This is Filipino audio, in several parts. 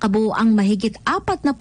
kabuuang mahigit 48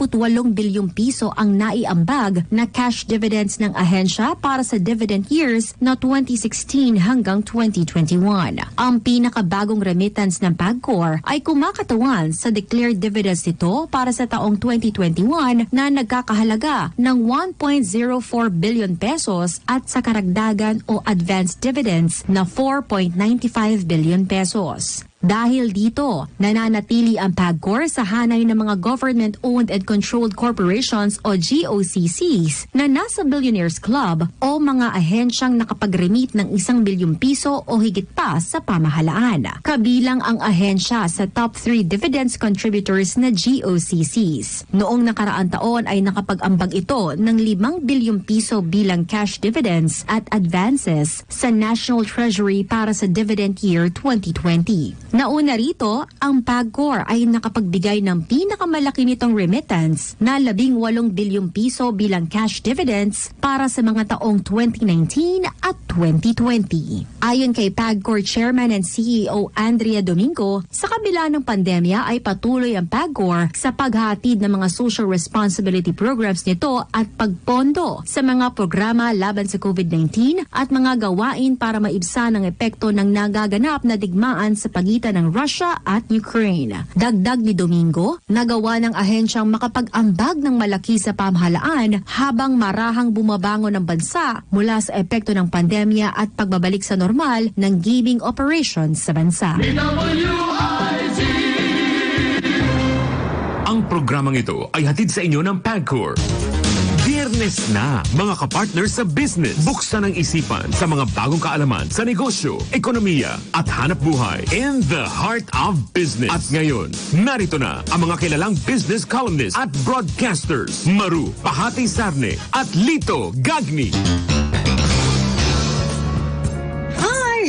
bilyong piso ang naiambag na cash dividends ng ahensya para sa dividend years na 2016 hanggang 2021. Ang pinakabagong remittance ng PAGCOR ay kumakatawan sa declared dividends nito para sa taong 2021 na nagkakahalaga ng 1.04 billion pesos at sa karagdagan o advanced dividends na 4.95 billion pesos. Dahil dito, nananatili ang PAGCOR sa hanay ng mga government-owned and controlled corporations o GOCCs na nasa Billionaires Club o mga ahensyang nakapag-remit ng 1 bilyong piso o higit pa sa pamahalaan. Kabilang ang ahensya sa top 3 dividends contributors na GOCCs. Noong nakaraang taon ay nakapag-ambag ito ng 5 bilyong piso bilang cash dividends at advances sa National Treasury para sa dividend year 2020. Nauna rito, ang PAGCOR ay nakapagbigay ng pinakamalaki nitong remittance na 18 bilyong piso bilang cash dividends para sa mga taong 2019 at 2020. Ayon kay PAGCOR Chairman and CEO Andrea Domingo, sa kabila ng pandemya ay patuloy ang PAGCOR sa paghatid ng mga social responsibility programs nito at pagpondo sa mga programa laban sa COVID-19 at mga gawain para maibsan ang epekto ng nagaganap na digmaan sa pagitan ng Russia at Ukraine. Dagdag ni Domingo, nagawa ng ahensyang makapag-ambag ng malaki sa pamahalaan habang marahang bumabangon ang bansa mula sa epekto ng pandemya at pagbabalik sa normal ng gaming operations sa bansa. DWIZ! Ang programang ito ay hatid sa inyo ng PAGCOR. Biyernes na, mga kapartner sa business. Buksan ang isipan sa mga bagong kaalaman sa negosyo, ekonomiya at hanap buhay in the heart of business. At ngayon, narito na ang mga kilalang business columnists at broadcasters, Maru Pahati Sarne at Lito Gagni.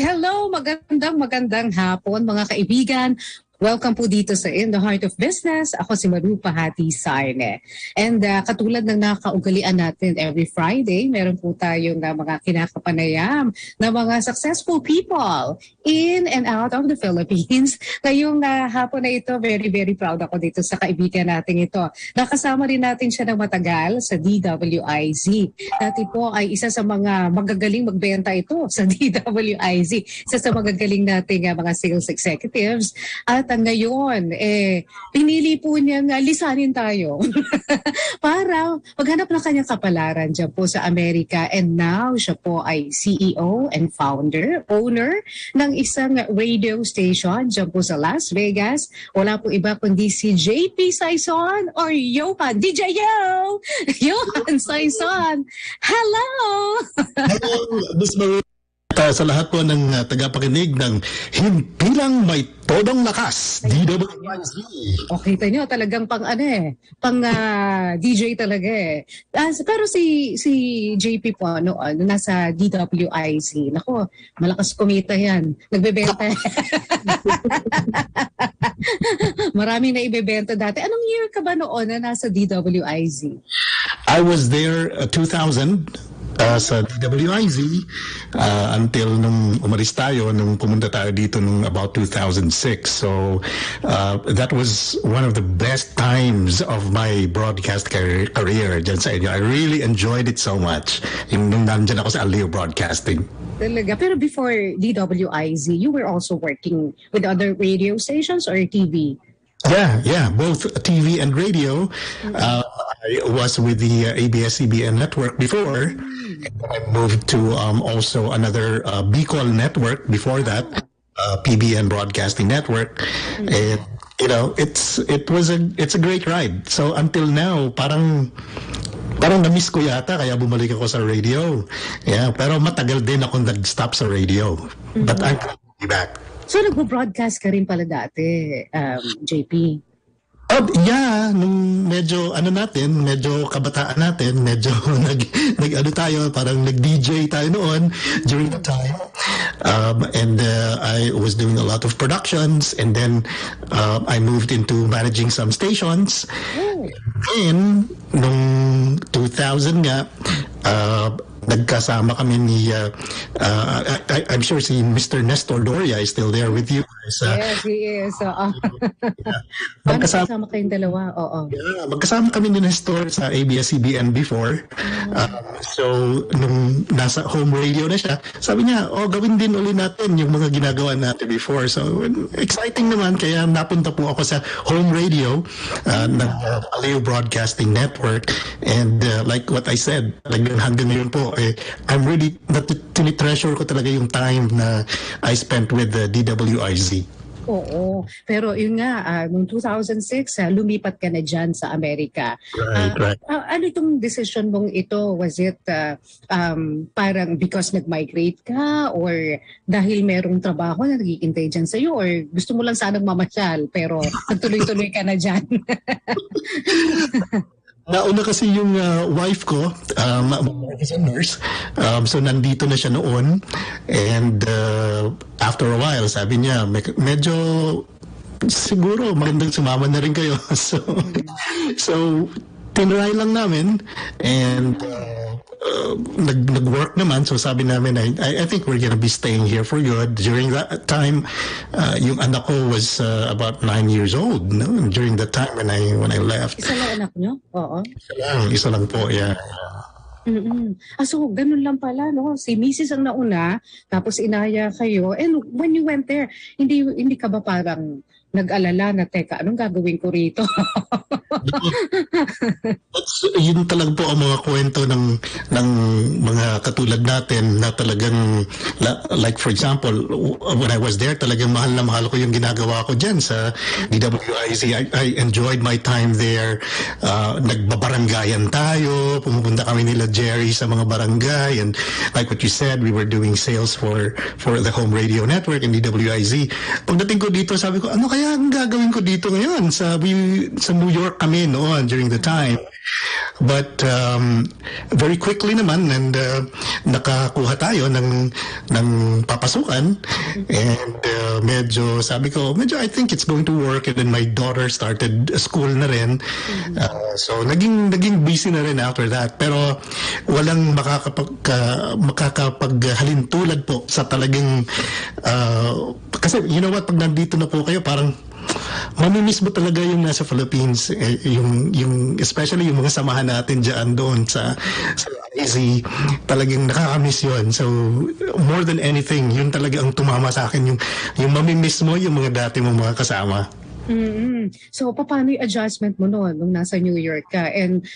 Hello, magandang hapon mga kaibigan. Welcome po dito sa In the Heart of Business. Ako si Maru Pahati Sarne. And katulad ng nakaugalian natin every Friday, meron po tayong mga kinakapanayam na mga successful people in and out of the Philippines. Ngayong hapon na ito, very proud ako dito sa kaibigan natin ito. Nakasama rin natin siya ng matagal sa DWIZ. Dati po ay isa sa mga magagaling magbenta ito sa DWIZ. Isa sa magagaling nating mga sales executives. At ngayon, pinili po niyang lisanin tayo para maghanap ng kanyang kapalaran dyan po sa Amerika. And now, siya po ay CEO and owner ng isang radio station dyan po sa Las Vegas. Wala po iba kundi si JP Saison or Johan. DJ Yo! Johan Saison! Hello! Hello, Miss Maru. Sa lahat po ng tagapakinig ng Himpilang May Todong Lakas, DWIZ. Okay, tayo talagang pang DJ talaga eh. Pero si JP po nasa DWIZ. Nako, malakas kumita yan. Nagbebenta. Maraming na ibebenta dati. Anong year ka ba noon na nasa DWIZ? I was there 2000. Sa DWIZ until nung umalis tayo, nung pumunta tayo dito nung about 2006. So that was one of the best times of my broadcast career dyan sa inyo. I really enjoyed it so much nung nandyan ako sa Aleo Broadcasting. Talaga. Pero before DWIZ, you were also working with other radio stations or TV? Yeah, both TV and radio. I was with the ABS-CBN network before. I moved to also another Bicol network before that, PBN Broadcasting Network. And it's a great ride. So until now, parang na-miss ko yata kaya bumalik ako sa radio. Yeah, pero matagal din ako nag-stop sa radio. But I'm glad to be back. So nagbo-broadcast ka rin pala dati, JP? Yeah, nung medyo kabataan natin, medyo tayo, parang nag-DJ tayo noon during the time. And I was doing a lot of productions, and then I moved into managing some stations. And nung 2000 nga, nagkasama kami ni, I'm sure si Mr. Nestor Doria is still there with you guys. Yes, he is. Magkasama kayong dalawa? Oo. Yeah, magkasama kami ni Nestor sa ABS-CBN before. So, nung nasa home radio na siya, sabi niya, gawin din ulit natin yung mga ginagawa natin before. So, exciting naman. Kaya napunta po ako sa home radio ng Aleo Broadcasting Network. And like what I said, hanggang ngayon po, I'm really, tinitreasure ko talaga yung time na I spent with the DWIZ. Oo. Pero yun nga, noong 2006, lumipat ka na dyan sa Amerika. Right. Ano itong decision mong ito? Was it parang because nag-migrate ka or dahil merong trabaho na nag-iintay dyan sa'yo or gusto mo lang sanang mamasyal pero nagtuloy-tuloy ka na dyan? Nauna kasi yung wife ko, is a nurse. So nandito na siya noon. And after a while, sabi niya, medyo siguro magandang sumama na rin kayo. So tinry lang namin. And nag-work naman. So sabi namin, I think we're gonna be staying here for good. During that time, yung anak ko was about 9 years old. No? During the time when I left. Isa lang anak nyo? Oo. Isa lang po, yeah. So, ganun lang pala, no? Si Mrs. ang nauna, tapos inaya kayo. And when you went there, hindi ka ba parang nag-alala na, teka, anong gagawin ko rito? Yun talaga po ang mga kwento ng mga katulad natin na talagang, like for example, when I was there, talagang mahal na mahal ko yung ginagawa ko dyan sa DWIZ. I enjoyed my time there. Nagbabaranggayan tayo, pumupunta kami nila Jerry sa mga barangay, and like what you said, we were doing sales for the home radio network and DWIZ. Pagdating ko dito, sabi ko, ano kaya ang gagawin ko dito ngayon? Sa New York kami noon during the time. But very quickly naman, and nakakuha tayo ng papasukan, and medyo sabi ko, I think it's going to work, and then my daughter started school na rin. So naging busy na rin after that, pero walang makakapaghalin tulad po sa talagang kasi you know what, pag nandito na po kayo, parang mamimiss mo talaga yung nasa Philippines, yung especially yung mga samahan natin dyan doon sa IZ, talagang nakakamiss yun. So more than anything, yun talaga ang tumama sa akin, yung mamimiss mo yung mga dati mong mga kasama. So paano yung adjustment mo noon nung nasa New York ka, and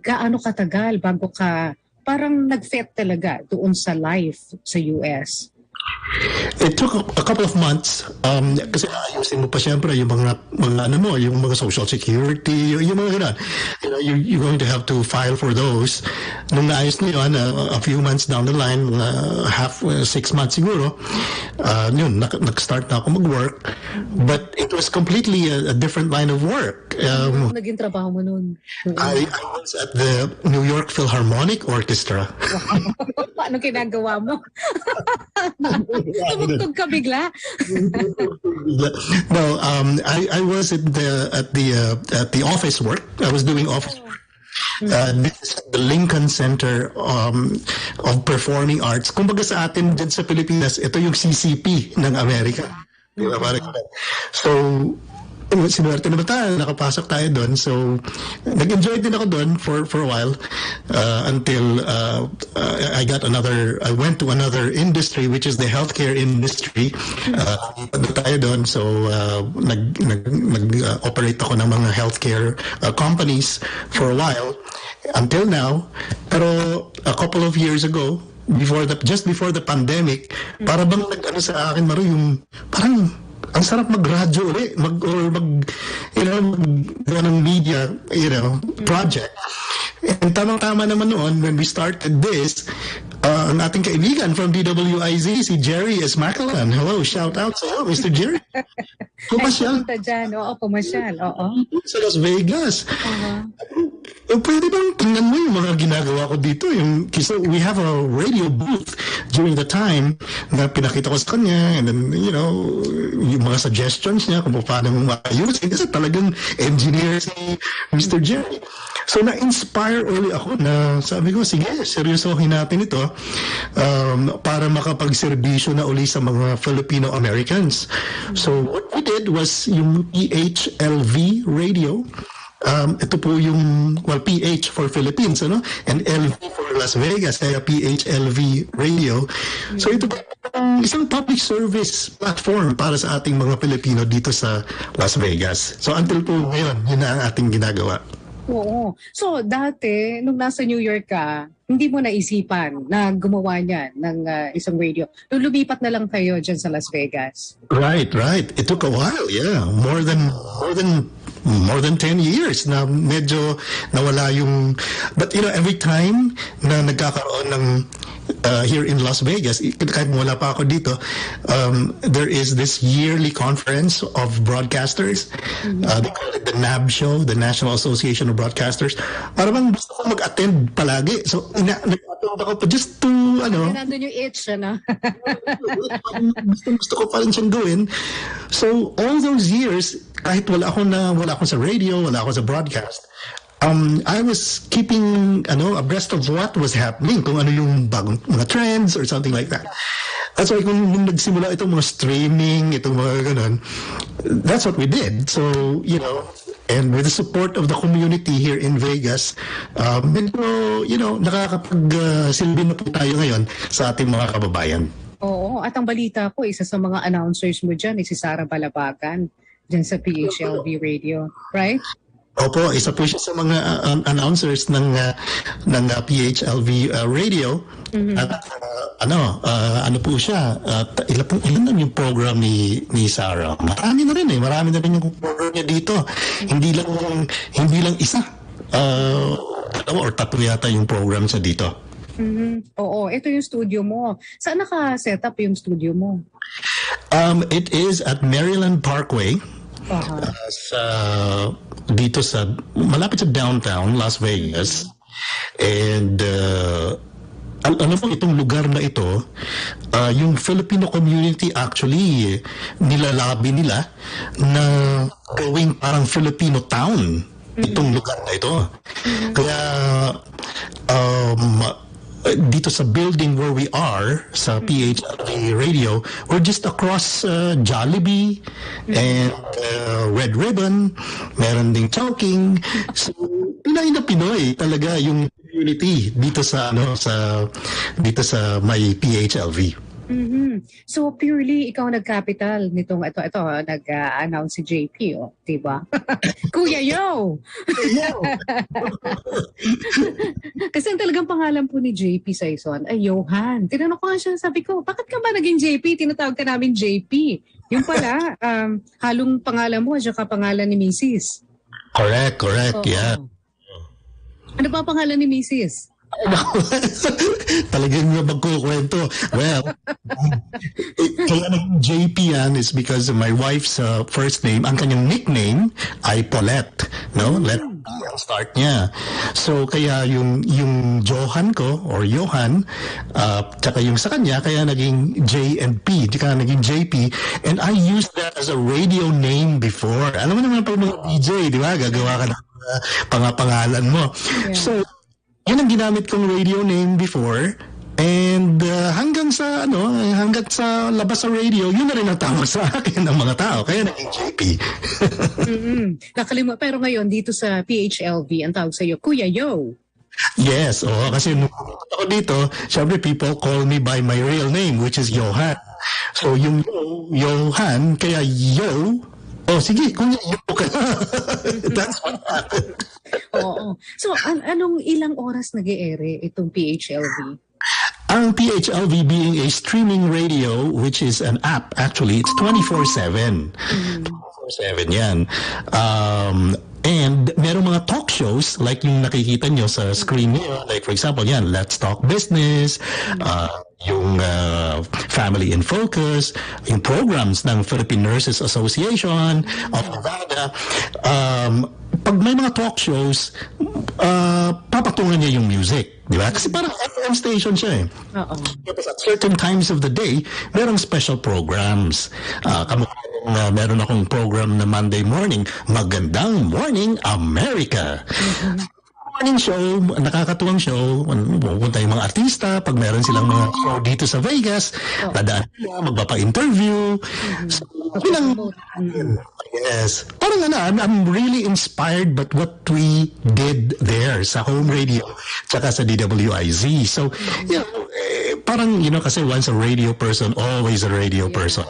gaano katagal bago ka parang nag-fit talaga doon sa life sa US? It took a couple of months kasi ayusin mo pa siyempre yung mga yung mga social security, yung mga ganun. You're going to have to file for those. Nung naayos niyo yun, a few months down the line, 6 months siguro, yun, nag-start na ako mag-work. But it was completely a different line of work. Ano naging trabaho mo noon? I was at the New York Philharmonic Orchestra. Paano ginagawa mo? Tumugtog ka bigla? No, I was at the office work. I was doing office work. This is the Lincoln Center of Performing Arts. Kumbaga sa atin dyan sa Pilipinas, ito yung CCP ng Amerika. Diba? So, sinuwerte naman tayo, nakapasok tayo doon. So, nag-enjoy din ako doon for a while until I went to another industry, which is the healthcare industry. Tayo doon. So, nag-operate ako ng mga healthcare companies for a while until now. Pero a couple of years ago, just before the pandemic, para bang nag-ano sa akin, Maro, yung parang ang sarap mag-radyo ulit, ng media, project. And tamang-tama naman noon, when we started this, ang ating kaibigan from DWIZ, si Jerry S. Macallan. Hello, shout out sa iyo, Mr. Jerry. Pumasyal. Oo, pumasyal. Oo. Sa Las Vegas. Pwede bang tingnan mo yung mga ginagawa ko dito? Kasi we have a radio booth during the time na pinakita ko sa kanya, and then, yung mga suggestions niya kung paano maayusin. Kasi talagang engineer si Mr. Jerry. So na-inspire uli ako na sabi ko, sige, seryosohin natin ito para makapagserbisyo na uli sa mga Filipino Americans. So what we did was yung PHLV radio. Ito po yung, well, PH for Philippines, ano? And LV for Las Vegas, kaya PHLV radio. So ito po isang public service platform para sa ating mga Pilipino dito sa Las Vegas. So until po ngayon, yun na ang ating ginagawa. Oo. So, dati, nung nasa New York ka, hindi mo naisipan na gumawa niyan ng isang radio. Nung lumipat na lang kayo dyan sa Las Vegas. Right. It took a while, yeah. More than 10 years na medyo nawala yung... But, every time na nagkakaroon ng here in Las Vegas, kahit wala pa ako dito, there is this yearly conference of broadcasters. They call it the NAB show, the National Association of Broadcasters. Parang gusto ko mag-attend palagi. So, nag-attend ako just to, Nandun yung itch, gusto ko pa rin siyang gawin. So, all those years, kahit wala ako sa radio, wala ako sa broadcast, I was keeping abreast of what was happening, kung ano yung bagong mga trends or something like that. That's why kung nagsimula itong mga streaming, itong mga ganun, that's what we did. So, and with the support of the community here in Vegas, medyo, nakakapag-silbi na po tayo ngayon sa ating mga kababayan. Oo, at ang balita ko, isa sa mga announcers mo dyan, si Sarah Balabagan, dyan sa PHLV Radio, right? Opo, isa po siya sa mga announcers ng PHLV radio. At ano po siya, ilan na yung program ni Sarah. Marami na rin yung program niya dito. Hindi lang isa. Or tatlo yata yung program sa dito. Oo, ito yung studio mo. Saan naka-set up yung studio mo? It is at Maryland Parkway. Dito sa malapit sa downtown Las Vegas. And ano po itong lugar na ito, yung Filipino community actually nilalabi nila na gawing parang Filipino town itong lugar na ito. Kaya dito sa building where we are sa PHLV radio, we're just across Jollibee and Red Ribbon, meron ding Chowking. So Pinay na Pinoy talaga yung community dito sa dito sa may PHLV. So purely ikaw nag-capital nitong ito nag-announce si JP, di ba? Kuya Yo. Kasi ang talagang pangalan po ni JP Saison ay Johan. Tinanong ko nga siya, sabi ko, bakit ka ba naging JP? Tinatawag ka namin JP. Yung pala, halong pangalan mo at saka pangalan ni Mrs. Correct, yeah. Ano ba pangalan ni Mrs.? Talagang magkukwento. Well, kaya naging JP yan is because my wife's first name, ang kanyang nickname ay Paulette. No? Let ang start niya. So kaya yung Johan ko or Johan, tsaka yung sa kanya, kaya naging J and P, kaya naging JP. And I used that as a radio name before. Alam mo naman pag mga DJ, di ba? Gagawa ka ng pangalan mo. Yeah. So yun ang ginamit kong radio name before, and hanggang sa labas sa radio, yun na rin ang tawag sa akin ng mga tao, kaya naging JP. Nakalimutan, pero ngayon dito sa PHLV ang tawag sa iyo Kuya Yo. Yes, kasi nung ako dito, syempre people call me by my real name, which is Johan. So yung Johan, kaya Yo. Sige, kung Yo ka na. That's what happened. Oo. So, anong ilang oras nag-e-ere itong PHLV? Ang PHLV being a streaming radio, which is an app, actually, it's 24/7. 24/7 yan. And meron mga talk shows, like yung nakikita nyo sa screen niyo, like for example, yan, Let's Talk Business, yung Family in Focus, yung programs ng Philippine Nurses Association of Nevada. Pag may mga talk shows, papatungan niya yung music, di ba? Kasi parang FM station siya eh. Tapos at certain times of the day, merong special programs. Meron akong program na Monday morning, Magandang Morning America. Yung show, nakakatuwang show, pupunta yung mga artista, pag meron silang mga show dito sa Vegas, dadaan sila, magpapa-interview. So, yes. Parang I'm really inspired by what we did there sa home radio, tsaka sa DWIZ. So, parang, kasi once a radio person, always a radio person.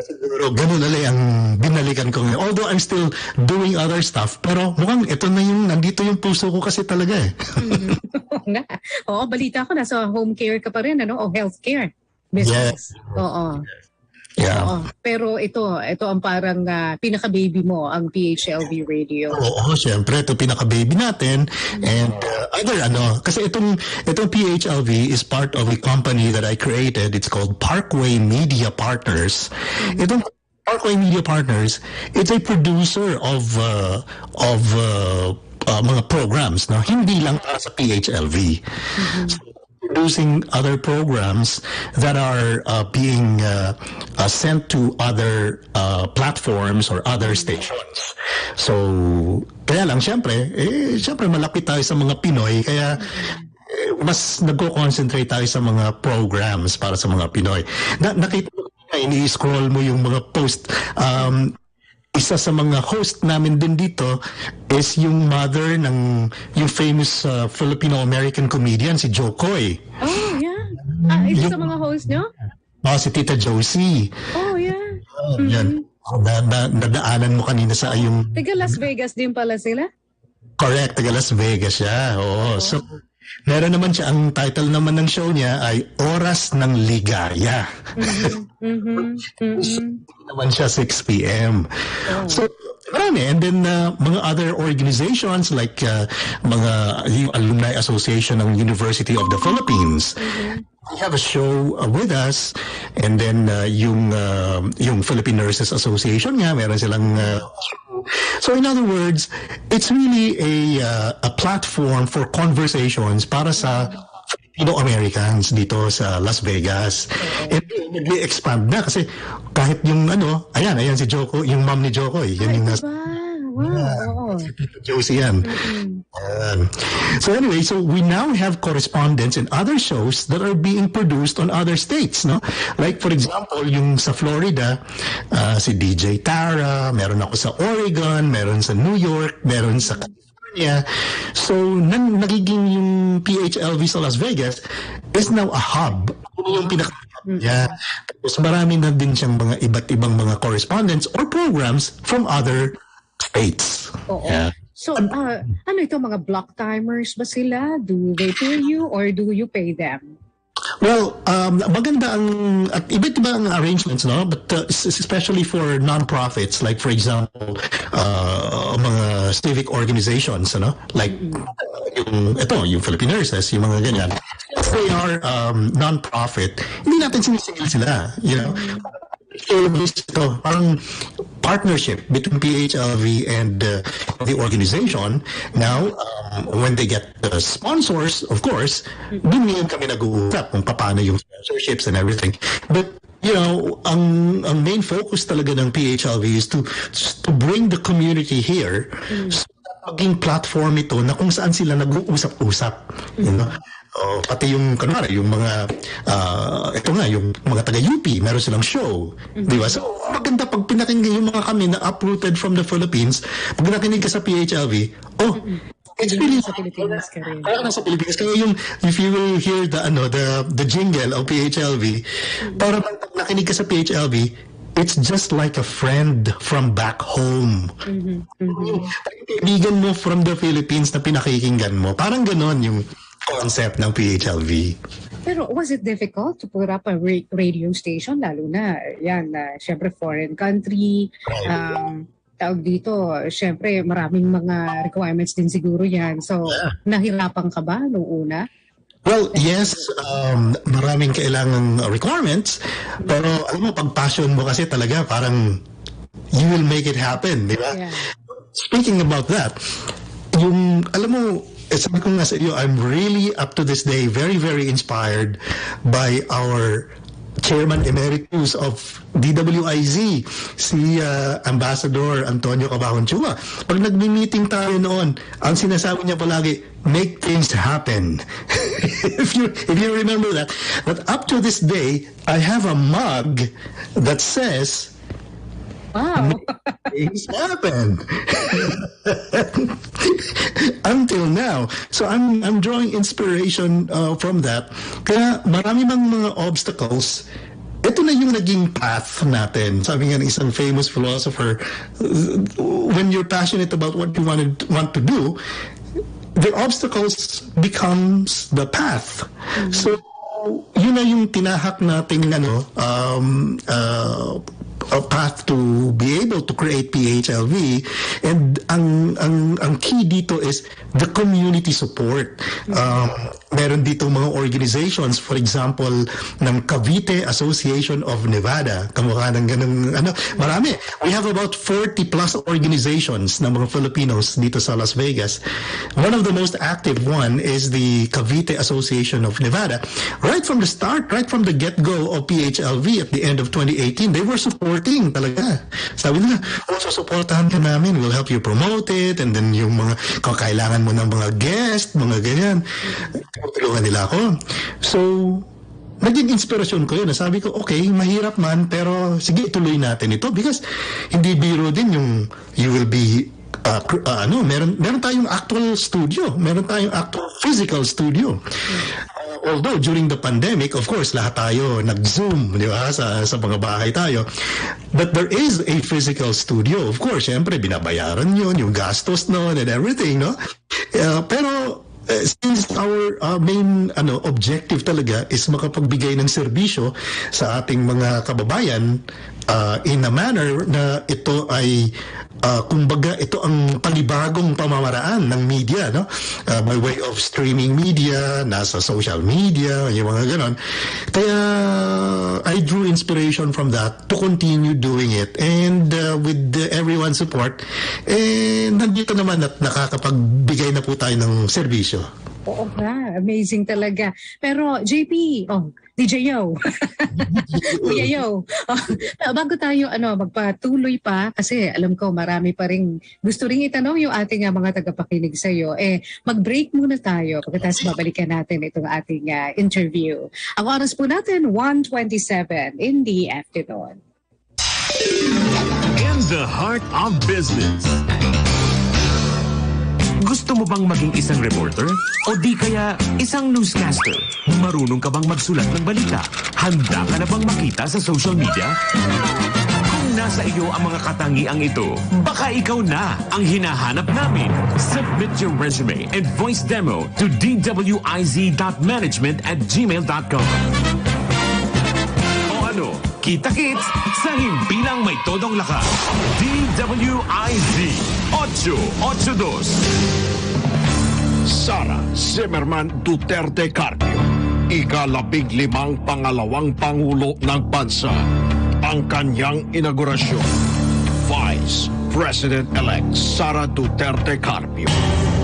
Siguro ganun ulit ang binalikan ko ngayon. Although I'm still doing other stuff, pero mukhang ito na nandito yung puso ko kasi talaga eh. Oo, balita ko nasa home care ka pa rin, o healthcare business. Yes. Oo. Yeah. Oo. Pero ito ang parang pinaka-baby mo, ang PHLV radio. Oo, syempre, ito pinaka-baby natin. And kasi itong PHLV is part of a company that I created. It's called Parkway Media Partners. Itong Parkway Media Partners, it's a producer of mga programs, no? Hindi lang para sa PHLV. So, producing other programs that are being sent to other platforms or other stations. So, kaya lang, syempre malapit tayo sa mga Pinoy, kaya mas nagko-concentrate tayo sa mga programs para sa mga Pinoy. Nakita mo, ini-scroll mo yung mga post. Isa sa mga host namin din dito is yung mother ng yung famous Filipino-American comedian, si Jo Koy. Oh, yeah. Isa sa mga host nyo? Si Tita Josie. Oh, yeah. Yan. Nadaanan mo kanina sa yung... Taga Las Vegas din pala sila? Correct, taga Las Vegas siya. Oo. So, meron naman siya, ang title naman ng show niya ay Oras ng Ligaya. Naman siya 6 p.m. So, marami. And then, mga other organizations like yung Alumni Association ng University of the Philippines. They have a show with us. And then, yung Philippine Nurses Association nga, meron silang so in other words, it's really a platform for conversations para sa Filipino-Americans dito sa Las Vegas. And nag-expand na kasi kahit yung ayan si Joko, yung mom ni Joko, yan yung nasa... Wow. Josie yan. So anyway, so we now have correspondents in other shows that are being produced on other states, no? Like for example, yung sa Florida, si DJ Tara, meron ako sa Oregon, meron sa New York, meron sa California. So nagiging yung PHLV sa Las Vegas is now a hub. Yung Tapos marami na din siyang mga iba't ibang mga correspondents or programs from other states. Oo. Yeah. So, ito, mga block timers ba sila? Do they pay you or do you pay them? Well, maganda at iba't iba ang arrangements, no? But especially for non-profits, like for example, mga civic organizations, like yung Philippine Nurses, yung mga ganyan. They are non-profit. Hindi natin sinisingil sila, ito, parang partnership between PHLV and the organization. Now, when they get sponsors, of course, dun ngayon kami nag-uusap kung paano yung sponsorships and everything. But, ang main focus talaga ng PHLV is to bring the community here so maging platform ito na kung saan sila nag-uusap-usap. Pati yung mga yung mga taga-UP, meron silang show. Di ba? So, maganda pag pinakinggan yung mga kami na uprooted from the Philippines, pag nakinig ka sa PHLV, experience sa Pilipinas ka rin. Kaya nasa Pilipinas. Kaya if you will hear the jingle of PHLV, para pag nakinig ka sa PHLV, it's just like a friend from back home. Kaibigan mo from the Philippines na pinakikinggan mo. Parang ganon yung concept ng PHLV. Pero was it difficult to put up a radio station? Lalo na, syempre foreign country, tawag dito, syempre maraming mga requirements din siguro yan. So, nahirapan ka ba noong una? Well, yes, maraming kailangang requirements, pero alam mo, pag passion mo kasi talaga, parang you will make it happen, di ba? Yeah. Speaking about that, alam mo, sabi ko nga sa iyo, I'm really up to this day very, very inspired by our Chairman Emeritus of DWIZ, si Ambassador Antonio Cabahon-Chua. Pag nagmi-meeting tayo noon, ang sinasabi niya palagi, make things happen. if you remember that up to this day, I have a mug that says, Wow. things happen. Until now. So I'm drawing inspiration from that. Kaya marami mang mga obstacles, ito na yung naging path natin. Sabi nga ng isang famous philosopher, when you're passionate about what you want to do, the obstacles becomes the path. So yun na yung tinahak nating a path to be able to create PHLV, and ang key dito is the community support. Meron dito mga organizations, for example, ng Cavite Association of Nevada, kamukha ng ganung marami. We have about 40 plus organizations ng mga Filipinos dito sa Las Vegas. One of the most active one is the Cavite Association of Nevada. Right from the start, right from the get-go of PHLV at the end of 2018, they were supporting talaga. Sabi nila, susuportahan ka namin, we'll help you promote it, and then yung mga kakailangan mo ng mga guest, mga ganyan, tulungan nila ako. So, naging inspirasyon ko yun. Sabi ko, okay, mahirap man, pero sige, ituloy natin ito because hindi biro din yung you will be meron tayong actual studio, meron tayong actual physical studio. Although during the pandemic, of course, lahat tayo nag-Zoom, di ba, sa mga bahay tayo. But there is a physical studio. Of course, syempre, binabayaran yun, yung gastos noon and everything, no? Pero since our main objective talaga is makapagbigay ng serbisyo sa ating mga kababayan in a manner na ito ay kumbaga ito ang panibagong pamamaraan ng media, no? By way of streaming media, nasa social media, yung mga ganon. Kaya I drew inspiration from that to continue doing it, and with everyone's support, nandito naman at nakakapagbigay na po tayo ng serbisyo. Oo nga, amazing talaga. Pero JP, DJ Yo, Kuya Yo, bago tayo magpatuloy pa, kasi alam ko marami pa rin gusto rin itanong yung ating mga tagapakinig sa iyo. Mag-break muna tayo pagkatapos babalikan natin itong ating interview. Ang oras po natin, 1:27 in the afternoon. In the heart of business. Gusto mo bang maging isang reporter? O di kaya isang newscaster? Marunong ka bang magsulat ng balita? Handa ka na bang makita sa social media? Kung nasa iyo ang mga katangiang ito, baka ikaw na ang hinahanap namin. Submit your resume and voice demo to dwiz.management@gmail.com. Kita-kits sa himpilang may todong lakas. DWIZ 882. Sara Zimmerman Duterte Carpio, ika-15 pangalawang Pangulo ng Bansa. Ang kanyang inaugurasyon, Vice President-elect Sara Duterte Carpio.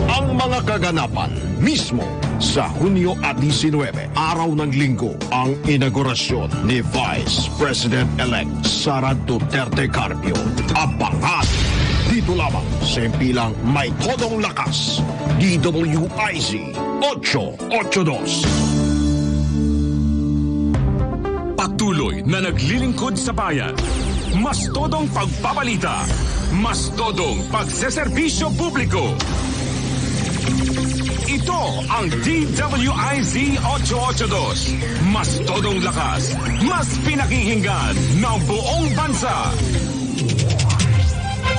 Ang mga kaganapan mismo sa Hunyo 19, araw ng Linggo, ang inaugurasyon ni Vice President-elect Sara Duterte Carpio. Abangan dito lamang sa himpilang may todong lakas. DWIZ 882. Patuloy na naglilingkod sa bayan. Mas todong pagbabalita. Mas todong pagseserbisyo publiko. Ito ang DWIZ 882. Mas todong lakas, mas pinakihinggan ng buong bansa.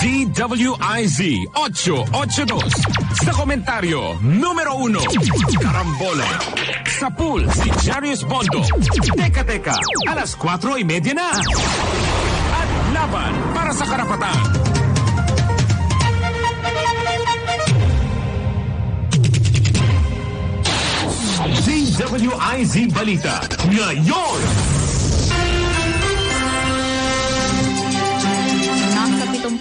DWIZ 882. Sa komentaryo, numero 1, Karambola. Sa pool, si Jarius Bondo. Teka, alas 4:30 na. At laban para sa karapatan. DWIZ Balita ngayon! Nasa 70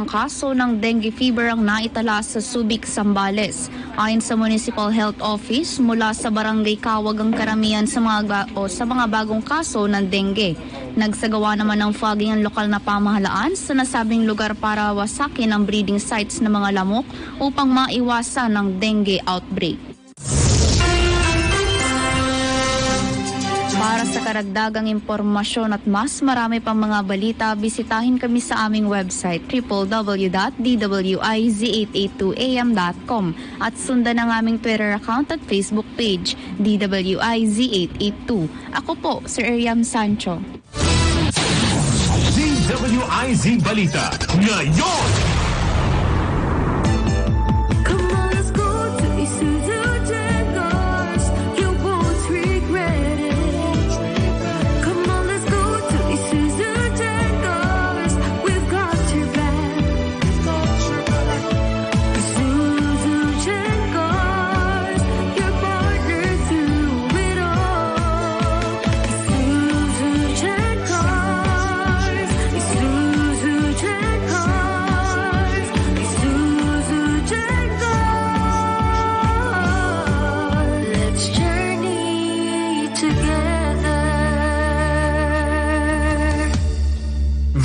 kaso ng dengue fever ang naitala sa Subic, Zambales. Ayon sa Municipal Health Office, mula sa Barangay Kawag ang karamihan sa mga bagong kaso ng dengue. Nagsagawa naman ng fogging ang lokal na pamahalaan sa nasabing lugar para wasakin ang breeding sites ng mga lamok upang maiwasan ang dengue outbreak. Para sa karagdagang impormasyon at mas marami pang mga balita, bisitahin kami sa aming website www.DWIZ882am.com at sundan ang aming Twitter account at Facebook page, DWIZ882. Ako po, Sir Eriam Sancho. DWIZ Balita ngayon!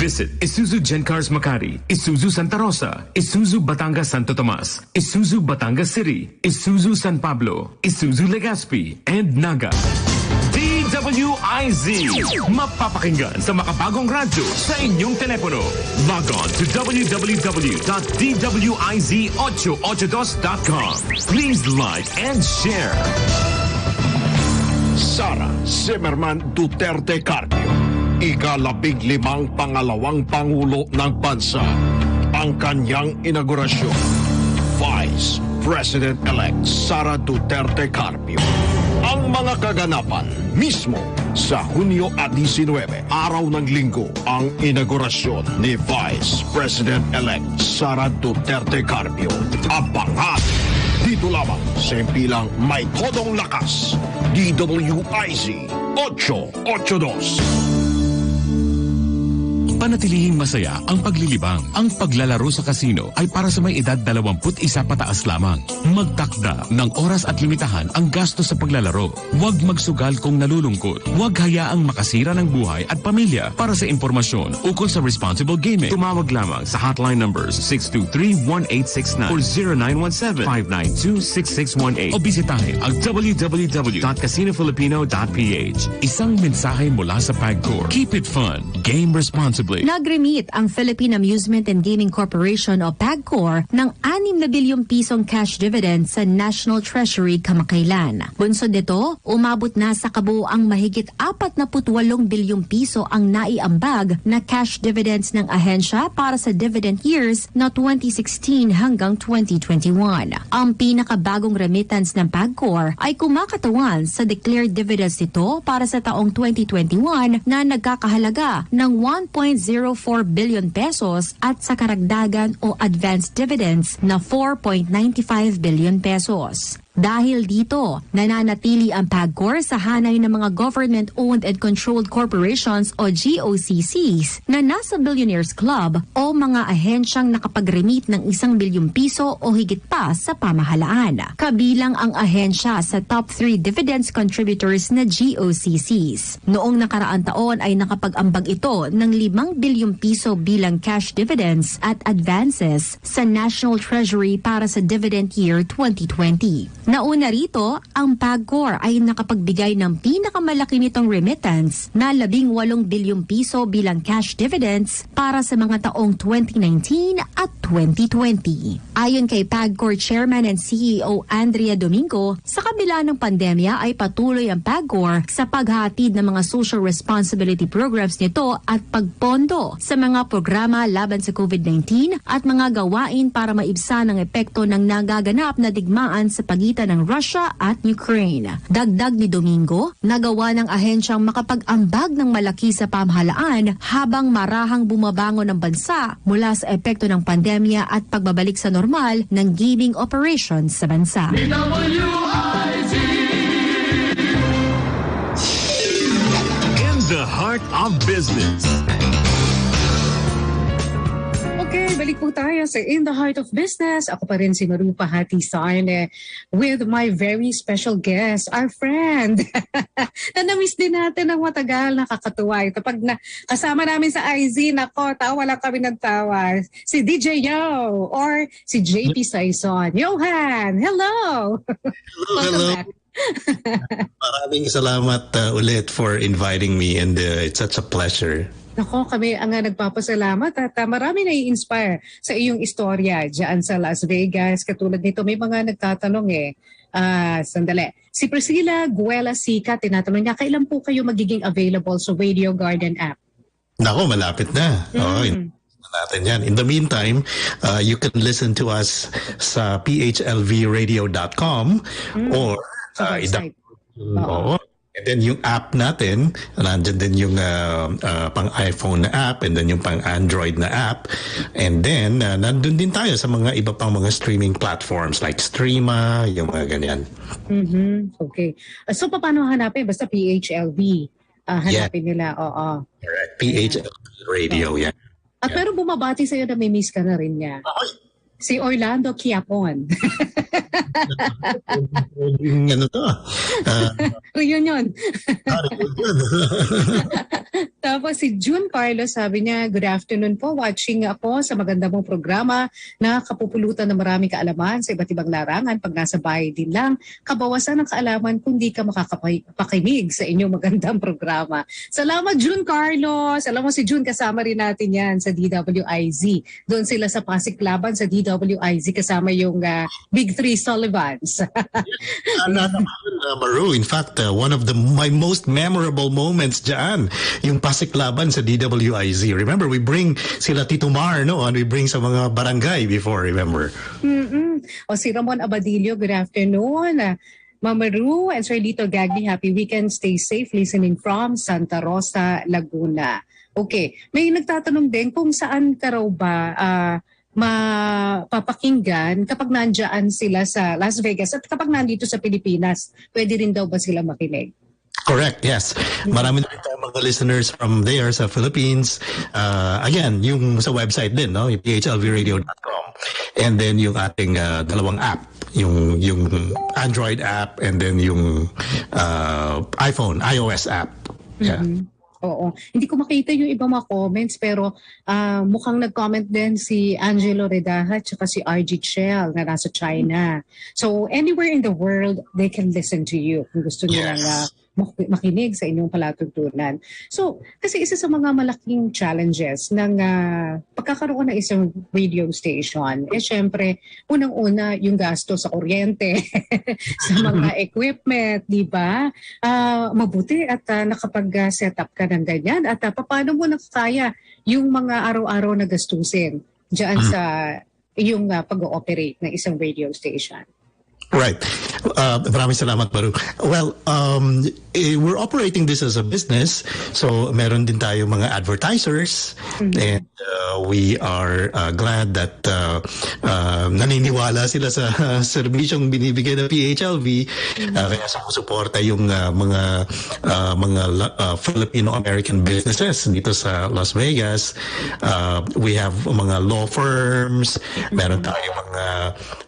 Visit Isuzu Gencars Makati, Isuzu Santa Rosa, Isuzu Batangas Santo Tomas, Isuzu Batangas City, Isuzu San Pablo, Isuzu Legazpi, and Naga. DWIZ, mapapakinggan sa makabagong radyo sa inyong telepono. Log on to www.DWIZ882.com. Please like and share. Sara Zimmerman Duterte Carpio, ika-15 pangalawang Pangulo ng Bansa, ang kanyang inaugurasyon. Vice President-elect Sara Duterte Carpio. Ang mga kaganapan mismo sa Hunyo 19, araw ng Linggo, ang inaugurasyon ni Vice President-elect Sara Duterte Carpio. Abangan dito lamang sa impilang may todong lakas, DWIZ 882. Panatilihing masaya ang paglilibang. Ang paglalaro sa kasino ay para sa may edad 21 pataas lamang. Magtakda ng oras at limitahan ang gasto sa paglalaro. Huwag magsugal kung nalulungkot. Huwag hayaang makasira ng buhay at pamilya. Para sa impormasyon ukol sa responsible gaming, tumawag lamang sa hotline numbers 623-1869 or 0917-592-6618 o bisitahin ang www.casinofilipino.ph. Isang mensahe mula sa PAGCOR. Keep it fun. Game responsibly. Nag-remit ang Philippine Amusement and Gaming Corporation o PAGCOR ng 6 na bilyong pisong cash dividend sa National Treasury kamakailan. Bunsod nito, umabot na sa kabuuang mahigit 48 bilyong piso ang naiambag na cash dividends ng ahensya para sa dividend years na 2016 hanggang 2021. Ang pinakabagong remittance ng PAGCOR ay kumakatawan sa declared dividends nito para sa taong 2021 na nagkakahalaga ng 1.04 billion pesos at sa karagdagan o advanced dividends na 4.95 billion pesos. Dahil dito, nananatili ang PAGCOR sa hanay ng mga government-owned and controlled corporations o GOCCs na nasa Billionaires Club o mga ahensyang nakapag-remit ng 1 bilyong piso o higit pa sa pamahalaan. Kabilang ang ahensya sa top 3 dividends contributors na GOCCs. Noong nakaraang taon ay nakapag-ambag ito ng 5 bilyong piso bilang cash dividends at advances sa National Treasury para sa dividend year 2020. Nauna rito, ang PAGCOR ay nakapagbigay ng pinakamalaki nitong remittance na 18 bilyong piso bilang cash dividends para sa mga taong 2019 at 2020. Ayon kay PAGCOR Chairman and CEO Andrea Domingo, sa kabila ng pandemya ay patuloy ang PAGCOR sa paghatid ng mga social responsibility programs nito at pagpondo sa mga programa laban sa COVID-19 at mga gawain para maibsan ang epekto ng nagaganap na digmaan sa pagitan ng Russia at Ukraine. Dagdag ni Domingo, nagawa ng ahensyang makapag-ambag ng malaki sa pamahalaan habang marahang bumabangon ng bansa mula sa epekto ng pandemya at pagbabalik sa normal ng gaming operations sa bansa. In the heart of business. Okay, balik po tayo sa In the Heart of Business. Ako pa rin si Marupa Hatisarne with my very special guest, our friend. Na na-miss din natin ng matagal, nakakatuwa. Ito pag kasama namin sa IZ, nako, tawa lang kami ng tawa. Si DJ Yo or si JP Saison. Johan, hello! Hello. Maraming salamat ulit for inviting me and it's such a pleasure. Nako, kami ang nagpapasalamat at marami na i-inspire sa iyong istorya dyan sa Las Vegas. Katulad nito, may mga nagtatanong sandali. Si Priscilla Guela Sica, tinatanong niya, kailan po kayo magiging available sa Radio Garden app? Nako, malapit na. Natin yan. In the meantime, you can listen to us sa phlvradio.com or website. And then yung app natin, nandyan din yung pang iPhone na app and then yung pang Android na app. And then nandun din tayo sa mga iba pang mga streaming platforms like Streama, yung mga ganyan. Okay. So paano hanapin? Basta PHLV. Hanapin nila. Oo. Correct. PHLV Radio, yan. At pero bumabati sa'yo na may miss ka na rin niya. Si Orlando Quiapon. Ano to? Reunion. Tapos si June Carlos, sabi niya, good afternoon po. Watching ako sa maganda mong programa na kapupulutan ng maraming kaalaman sa iba't ibang larangan. Pag nasa bahay din lang, kabawasan ng kaalaman kung di ka makakapakinig sa inyong magandang programa. Salamat, June Carlos. Alam mo, si June kasama rin natin yan sa DWIZ. Doon sila sa Pasiklaban sa DWIZ kasama yung Big Three Sullivans. Maru, in fact, one of my most memorable moments dyan, yung Pasiklaban sa DWIZ. Remember, we bring sila Tito Mar, no? And we bring sa mga barangay before, remember? O si Ramon Abadillo, good afternoon. Mama Ru and Sir Lito Gagli, happy weekend. Stay safe listening from Santa Rosa, Laguna. Okay, may nagtatanong din kung saan ka raw ba mapapakinggan kapag nandiyan sila sa Las Vegas at kapag nandito sa Pilipinas, pwede rin daw ba sila makinig? Correct, yes. Marami na rin tayong mga listeners from there sa Philippines. Again, yung sa website din, no? Yung phlvradio.com. And then yung ating dalawang app, yung Android app and then yung iOS app. Yeah. Oo. Hindi ko makita yung iba mga comments pero mukhang nag-comment din si Angelo Redaha at si RG Chell na nasa China. So anywhere in the world, they can listen to you kung gusto nilang makinig sa inyong palatuntunan. So, kasi isa sa mga malaking challenges ng pagkakaroon ng isang radio station, syempre, unang-una yung gasto sa kuryente, sa mga equipment, di ba? Mabuti at nakapag-set up ka ng ganyan. At paano mo nakakaya yung mga araw-araw na gastusin dyan sa yung pag-ooperate ng isang radio station? Right. Maraming salamat, Baru. Well, we're operating this as a business. So, meron din tayo mga advertisers. And we are glad that naniniwala sila sa serbisyong binibigay ng PHLV. Kaya sumusuporta yung mga Filipino-American businesses dito sa Las Vegas. We have mga law firms. Meron tayo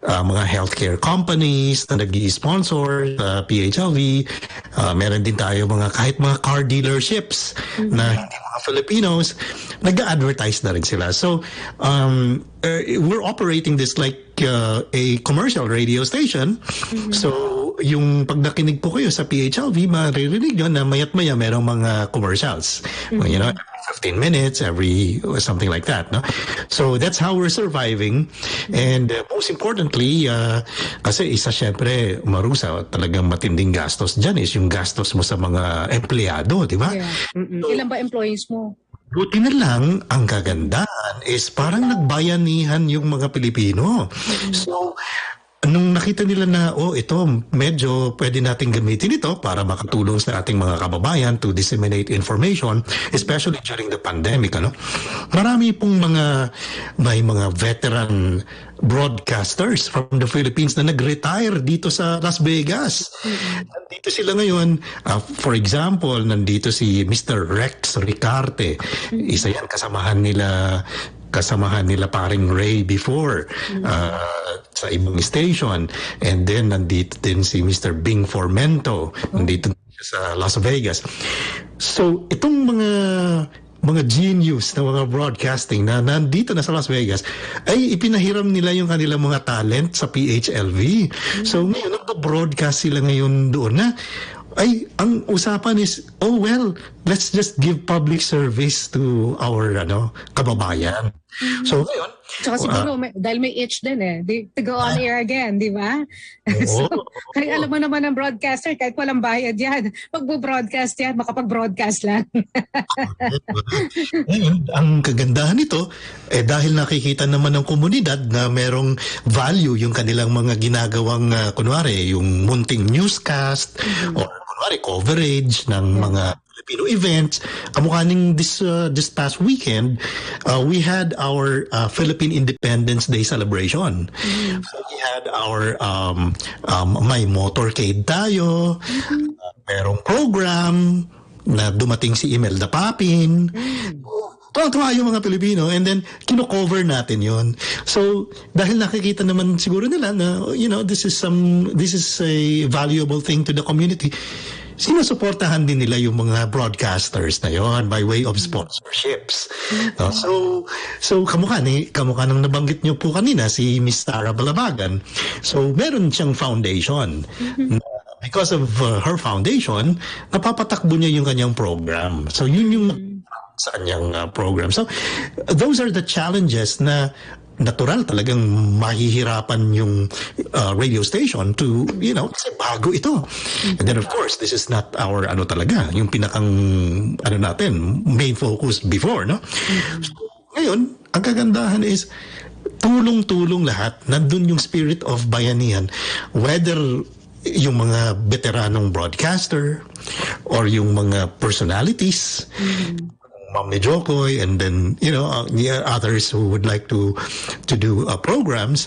mga healthcare companies na nag-i-sponsor sa PHLV. Meron din tayo kahit mga car dealerships na hindi mga Filipinos, nag-advertise na rin sila. So, we're operating this like a commercial radio station. So, yung pag nakinig po kayo sa PHLV, maririnig yun na mayat-maya merong mga commercials. You know, 15 minutes, something like that. No? So, that's how we're surviving. And most importantly, kasi isa syempre, Marusa, talagang matinding gastos dyan is yung gastos mo sa mga empleyado, di ba? Yeah. Ilan ba employees mo? Buti na lang, ang kagandahan is parang nagbayanihan yung mga Pilipino. So, nung nakita nila na, ito, medyo pwede natin gamitin ito para makatulong sa ating mga kababayan to disseminate information, especially during the pandemic, marami pong may mga veteran broadcasters from the Philippines na nag-retire dito sa Las Vegas. Nandito sila ngayon. For example, nandito si Mr. Rex Ricarte. Isa yan, kasamahan nila kasamahan nila paring Ray before sa ibang station. And then nandito din si Mr. Bing Formento, nandito sa Las Vegas. So itong mga genius na mga broadcasting na nandito na sa Las Vegas ay ipinahiram nila yung kanilang mga talent sa PHLV. So ngayon nagbo-broadcast sila ngayon doon na ay ang usapan is, oh well, let's just give public service to our kababayan. So ngayon, Tsaka siguro, dahil may itch din to go on air again, di ba? So, kaya alam mo naman ng broadcaster, kahit walang bayad yan, magbo-broadcast yan, makapag-broadcast lang. Ngayon, ang kagandahan nito, dahil nakikita naman ng komunidad na merong value yung kanilang mga ginagawang, kunwari, yung munting newscast, or kunwari, coverage ng mga Filipino events. Kamukha ning this past weekend, we had our Philippine Independence Day celebration. So we had our may motorcade tayo, merong program na dumating si Imelda Papin. Tuwa yung mga Pilipino, and then kino-cover natin yon. So dahil nakikita naman siguro nila na this is a valuable thing to the community, sinusuportahan din nila yung mga broadcasters na yon by way of sponsorships. So kamukha nang nabanggit nyo po kanina si Miss Tara Balabagan. So meron siyang foundation. Because of her foundation, napapatakbo niya yung kanyang program. So yun yung sa kanyang program. So those are the challenges na natural talagang mahihirapan yung radio station to, kasi bago ito. And then of course, this is not our talaga, yung pinakang natin, main focus before, no? So, ngayon, ang kagandahan is tulong-tulong lahat, nandun yung spirit of bayanihan, whether yung mga veteranong broadcaster or yung mga personalities, Ma'am ni Jokoy, and then others who would like to do programs,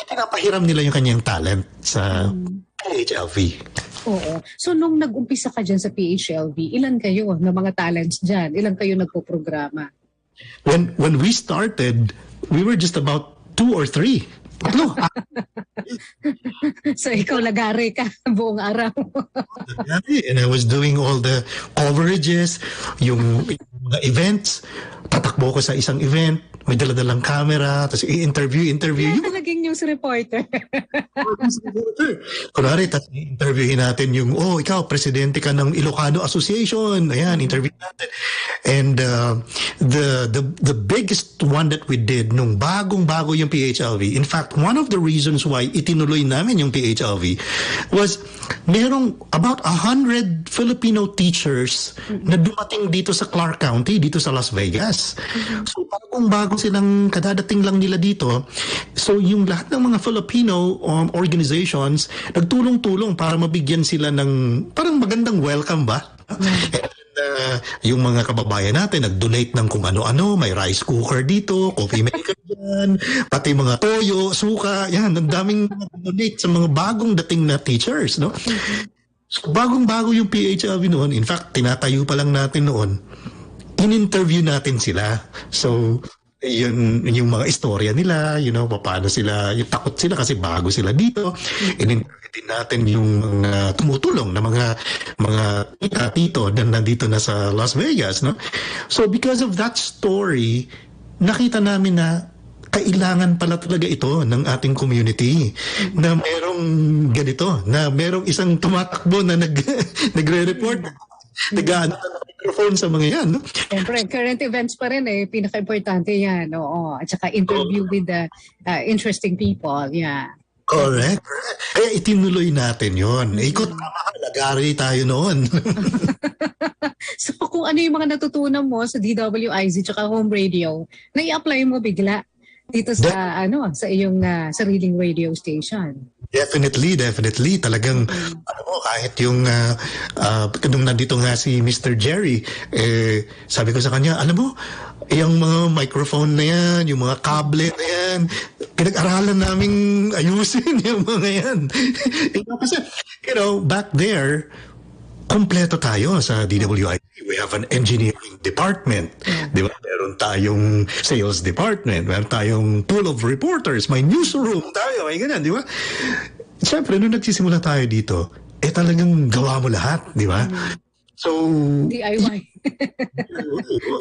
pinapahiram nila yung kanyang talent sa PHLV. Oo. So nung nag-umpisa ka dyan sa PHLV, ilan kayo na mga talents dyan? Ilan kayo nagpo-programa? When we started, we were just about 2 or 3. So ikaw lagari ka buong araw. And I was doing all the coverages, yung mga events. Tatakbo ko sa isang event, may daladalang camera, tapos i-interview. Kaya naging news reporter. Kunwari, interviewin natin yung, ikaw, presidente ka ng Ilocano Association. Ayan, interview natin. And the biggest one that we did nung bagong-bago yung PHLV, in fact, one of the reasons why itinuloy namin yung PHLV was merong about 100 Filipino teachers na dumating dito sa Clark County, dito sa Las Vegas. So bagong-bago silang kadadating lang nila dito. So yung lahat ng mga Filipino organizations nagtulong-tulong para mabigyan sila ng parang magandang welcome ba? Yung mga kababayan natin nag-donate ng kung ano-ano, may rice cooker dito, coffee maker dyan, pati mga toyo, suka, yan, ang daming donate sa mga bagong dating na teachers, no? So bagong-bago yung PHLV noon, in fact, tinatayo pa lang natin noon, in-interview natin sila. So yun yung mga istorya nila, paano sila, yung takot sila kasi bago sila dito. In-interview din natin yung mga tumutulong na mga tito na nandito na sa Las Vegas, no? So because of that story, nakita namin na kailangan pala talaga ito ng ating community na merong ganito, na merong isang tumatakbo na nagre-report, nag-ano ng microphone sa mga yan, no? Siyempre, current events pa rin pinaka-importante yan, oo. At saka interview with the interesting people, yeah. Correct. Kaya itinuloy natin yon. Ikot lagari tayo noon. So kung ano yung mga natutunan mo sa DWIZ tsaka home radio, na i-apply mo bigla dito sa sa iyong sariling radio station. Definitely. Talagang kahit yung nung nandito nga si Mr. Jerry, sabi ko sa kanya, alam mo, yung mga microphone na yan, yung mga kable na yan, pinag-aralan naming ayusin yung mga yan. Kasi, back there, kompleto tayo sa DWIZ. we have an engineering department. Di ba? Meron tayong sales department. Meron tayong pool of reporters. May newsroom tayo. May ganyan, di ba? Siyempre, nung nagsisimula tayo dito, talagang gawa mo lahat, di ba? So, DIY.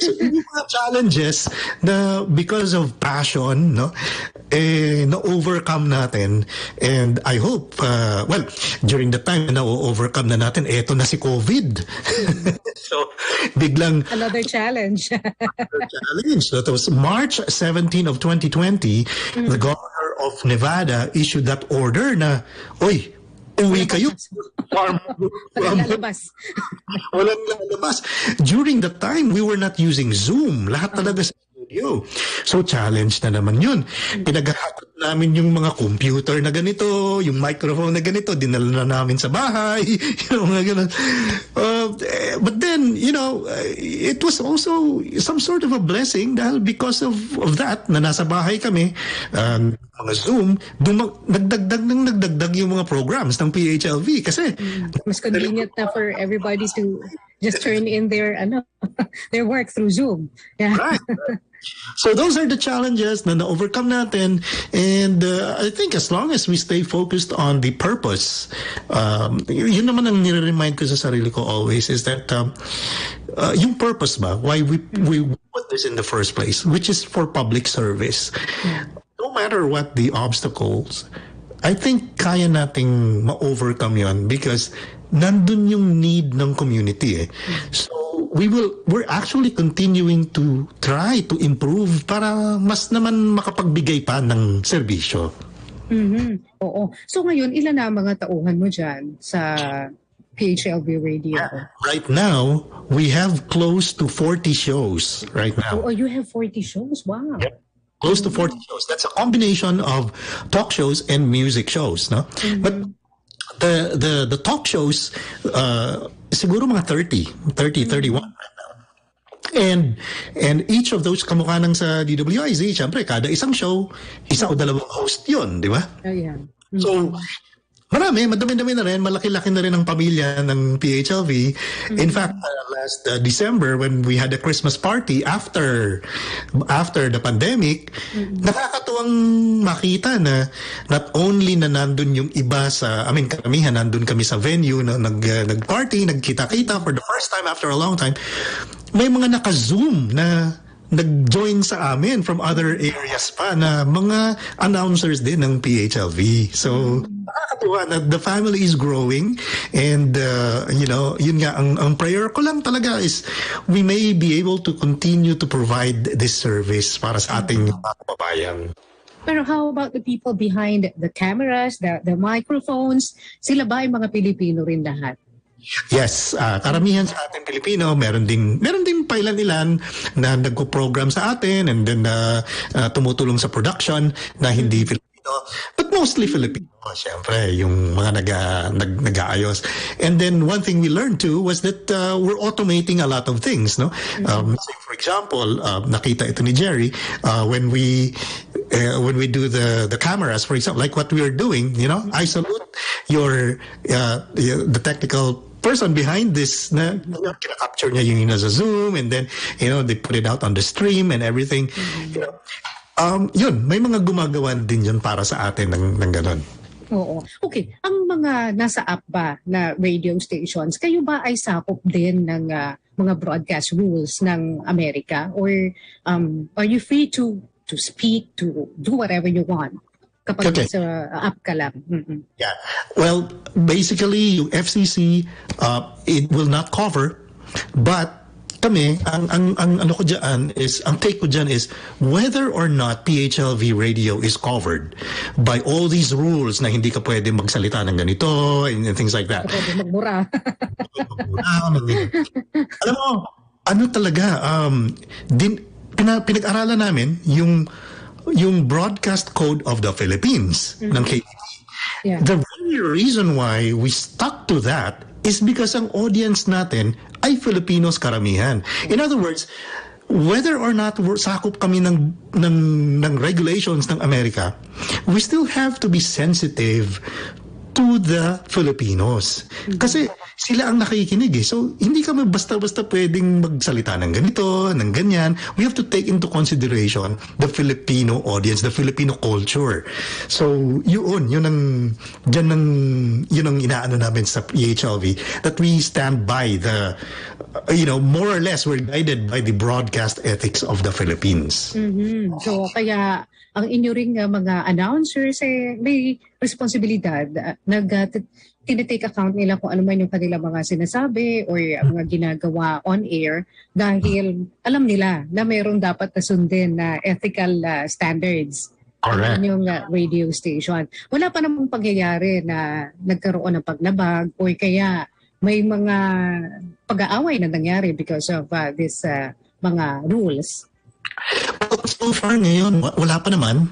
so, yung mga challenges na because of passion, no, na-overcome natin. And I hope, during the time na na-overcome na natin, eto na si COVID. So, biglang... Another challenge. That was March 17 of 2020, the governor of Nevada issued that order na, uwi kayo. Walang lalabas. Walang lalabas. During that time, we were not using Zoom. Lahat talaga sa studio. So, challenge na naman yun. Pinaghahatid namin yung mga computer na ganito, yung microphone na ganito, dinala na namin sa bahay, yung mga ganun. But then, it was also some sort of a blessing dahil because of that, na nasa bahay kami, mga Zoom, nagdagdag yung mga programs ng PHLV kasi mas convenient na for everybody to just turn in their work through Zoom. Yeah. Right. So those are the challenges na na-overcome natin, and I think as long as we stay focused on the purpose, yun naman ang nire-remind ko sa sarili ko always is that yung purpose ba, why we put this in the first place, which is for public service. No matter what the obstacles, I think kaya nating ma-overcome yun because nandun yung need ng community. So we're actually continuing to try to improve para mas naman makapagbigay pa ng serbisyo. Oo. So ngayon, ilan na mga tauhan mo dyan sa PHLV Radio? Right now, we have close to 40 shows right now. Oh, you have 40 shows? Wow. Yep. Close to 40 shows. That's a combination of talk shows and music shows, no? But the talk shows, siguro mga 31 right now. And each of those kamukha ng sa DWIZ, syempre, kada isang show, isa o dalawang host yun, di ba? Yeah. So, madami-dami na rin, malaki-laki na rin ang pamilya ng PHLV. In fact, last December when we had a Christmas party after the pandemic, nakakatuwang makita na not only na nandun yung iba karamihan nandun kami sa venue na nag-party, nagkita-kita for the first time after a long time. May mga naka-Zoom na nag-join sa amin from other areas pa na mga announcers din ng PHLV. So, nakakatuwa na the family is growing and, yun nga, ang prayer ko lang talaga is we may be able to continue to provide this service para sa ating mga kababayan. Pero how about the people behind the cameras, the microphones? Sila ba ay mga Pilipino rin lahat? Yes, karamihan sa atin Pilipino, meron ding pailan-ilan na nagpo-program sa atin and then tumutulong sa production na hindi Filipino, but mostly Filipino, syempre, yung mga nag-aayos. And then one thing we learned too was that we're automating a lot of things, no? Say for example, nakita ito ni Jerry, when we do the cameras, for example, like what we are doing, I salute the technical person behind this na kina-capture niya yung nasa Zoom and then, they put it out on the stream and everything. Yun, may mga gumagawa din yun para sa atin ng ganon. Oo. Okay. Ang mga nasa app ba na radio stations, kayo ba ay sakop din ng mga broadcast rules ng Amerika? Or are you free to speak, to do whatever you want? Kapag sa app ka lang. Yeah. Well, basically, yung FCC, it will not cover, but kami, ang take ko dyan is whether or not PHLV radio is covered by all these rules na hindi ka pwede magsalita ng ganito and things like that. Pwede magmura. Alam mo, talaga, pinag-aralan namin yung broadcast code of the Philippines ng KTV. Yeah. The very reason why we stuck to that is because ang audience natin ay Filipinos karamihan. In other words, whether or not sakop kami ng regulations ng Amerika, we still have to be sensitive to the Filipinos. Kasi sila ang nakikinig eh. So, hindi kami basta-basta pwedeng magsalita ng ganito, ng ganyan. We have to take into consideration the Filipino audience, the Filipino culture. So, yun ang inaano namin sa PHLV, that we stand by the, more or less, we're guided by the broadcast ethics of the Philippines. Mhm. So, kaya ang inyo ring mga announcers may responsibilidad. Tinitake account nila kung ano man yung kanilang mga sinasabi or mga ginagawa on air dahil alam nila na mayroong dapat na sundin na ethical standards Correct. yung radio station. Wala pa namang pangyayari na nagkaroon ng paglabag o kaya may mga pag-aaway na nangyari because of this mga rules. So far ngayon, wala pa naman.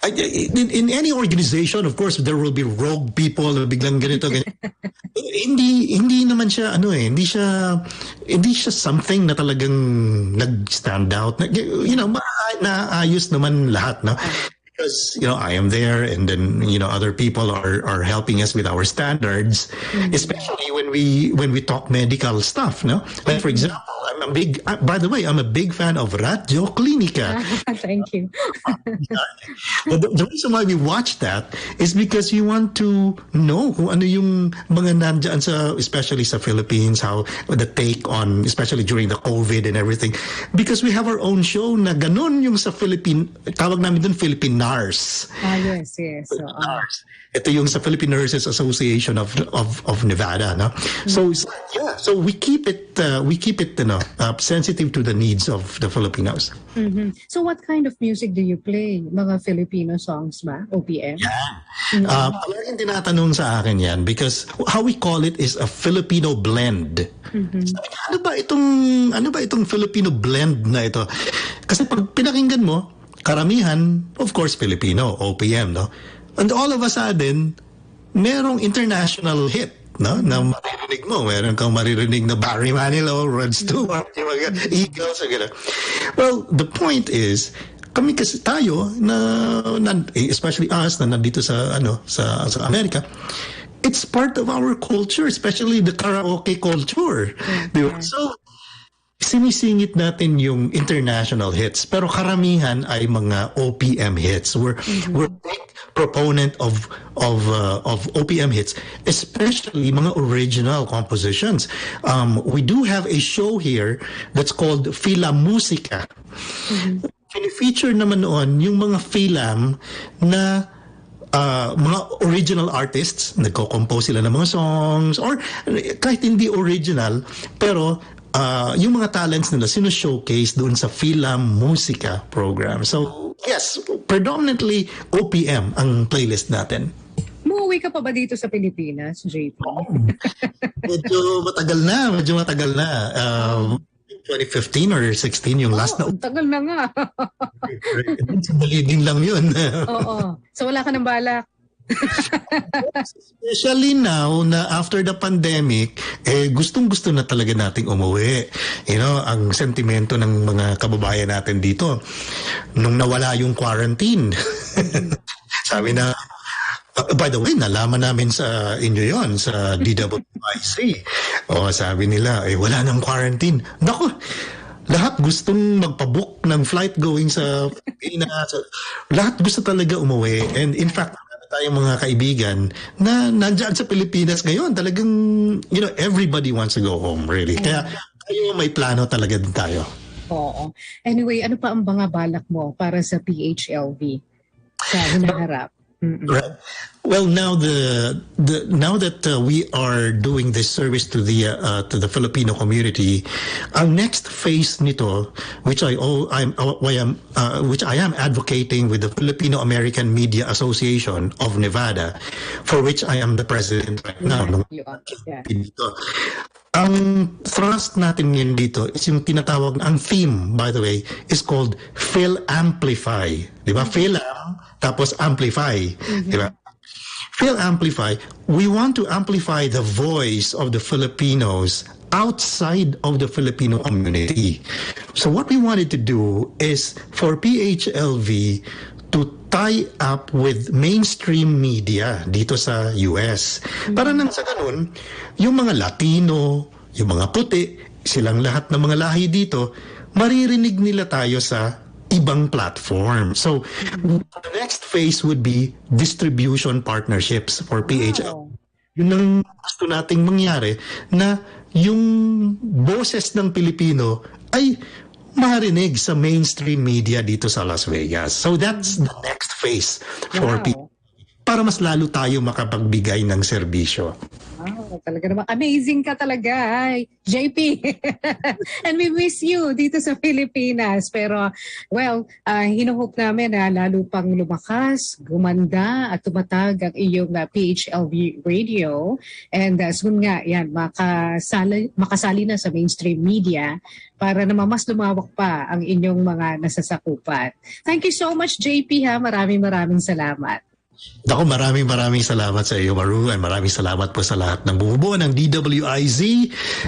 In any organization, of course, there will be rogue people na biglang ganito. hindi naman siya hindi siya something na talagang nag-stand out. Naayos naman lahat, no? Because I am there, and then other people are helping us with our standards, especially when we talk medical stuff, no? Like for example, by the way, I'm a big fan of Radio Clinica. Thank you. The reason why we watch that is because you want to know kung ano yung mga nandyan especially sa Philippines, how the take on, especially during the COVID and everything. Because we have our own show na ganun yung sa tawag namin dun Philippine NARS. Yes. So, NARS. Ito yung sa Philippine Nurses Association of Nevada, no? So we keep it sensitive to the needs of the Filipinos. Mm-hmm. So what kind of music do you play? Mga Filipino songs ba? OPM? Yeah. Palaging tinatanong sa akin yan because how we call it is a Filipino blend. Ano ba itong Filipino blend na ito? Kasi pag pinakinggan mo, karamihan, of course, Filipino, OPM, no? And all of a sudden, merong international hit, no? Na maririnig mo. Meron kang maririnig na Barry Manilow, Rod Stewart, yung mga Eagles, gano'n. Well, the point is, kami kasi tayo, especially us, na nandito sa Amerika, it's part of our culture, especially the karaoke culture. Diba? So, sinisingit natin yung international hits, pero karamihan ay mga OPM hits. We're big proponent of OPM hits, especially mga original compositions. We do have a show here that's called Fila Musica. Feature naman noon yung mga film na mga original artists, nagko-compose sila ng mga songs, or kahit hindi original, pero yung mga talents nila sino-showcase doon sa Fila Musica program. So, yes, predominantly OPM ang playlist natin. Umuwi ka pa ba dito sa Pilipinas, JP? Medyo matagal na. 2015 or 16 yung last na. Tagal na nga. Sandali din lang yun. Oo. So wala ka ng balak? Especially now na after the pandemic, gustong-gusto na talaga nating umuwi. Ang sentimento ng mga kababayan natin dito nung nawala yung quarantine. Sabi na, by the way, nalaman namin sa inyo yon sa DWIZ. Sabi nila, wala nang quarantine. Naku, lahat gustong magpabook ng flight going sa Pilipinas. Lahat gusto talaga umuwi. And in fact, tayong mga kaibigan na nandiyan sa Pilipinas ngayon, talagang, everybody wants to go home, really. Kaya may plano talaga din tayo. Oo. Anyway, ano pa ang mga balak mo para sa PHLV sa hinaharap? Right. Well, now now that we are doing this service to the Filipino community, our next phase nito, which I am advocating with the Filipino American Media Association of Nevada, for which I am the president right now. Ang thrust natin ngayon dito is yung tinatawag, ang theme, by the way, is called Phil Amplify. Di ba? Phil tapos amplify. Di ba? Phil Amplify, we want to amplify the voice of the Filipinos outside of the Filipino community. So what we wanted to do is for PHLV to tie up with mainstream media dito sa US. Para nang sa ganun, yung mga Latino, yung mga puti, silang lahat ng mga lahi dito, maririnig nila tayo sa ibang platform. So, the next phase would be distribution partnerships for PHL. Yun ang gusto nating mangyari, na yung boses ng Pilipino ay marinig sa mainstream media dito sa Las Vegas. So that's the next phase for people, para mas lalo tayo makapagbigay ng serbisyo. Wow, talaga naman. Amazing ka talaga, JP. And we miss you dito sa Pilipinas. Pero, well, hinuhope namin na lalo pang lumakas, gumanda at tumatag ang iyong PHLV radio. And soon nga, yan, makasali na sa mainstream media para naman mas lumawak pa ang inyong mga nasasakupan. Thank you so much, JP. Maraming salamat. Ako, maraming salamat sa iyo, Maru, and maraming salamat po sa lahat ng bumubuo ng DWIZ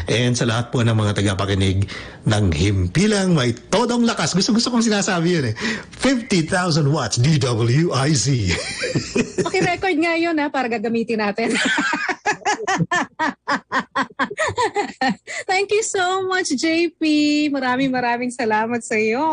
and sa lahat po ng mga tagapakinig ng Himpilang May Todong Lakas. Gusto kong sinasabi yun 50,000 watts DWIZ. Paki-record nga yun para gagamitin natin. Thank you so much, JP. Maraming salamat sa iyo.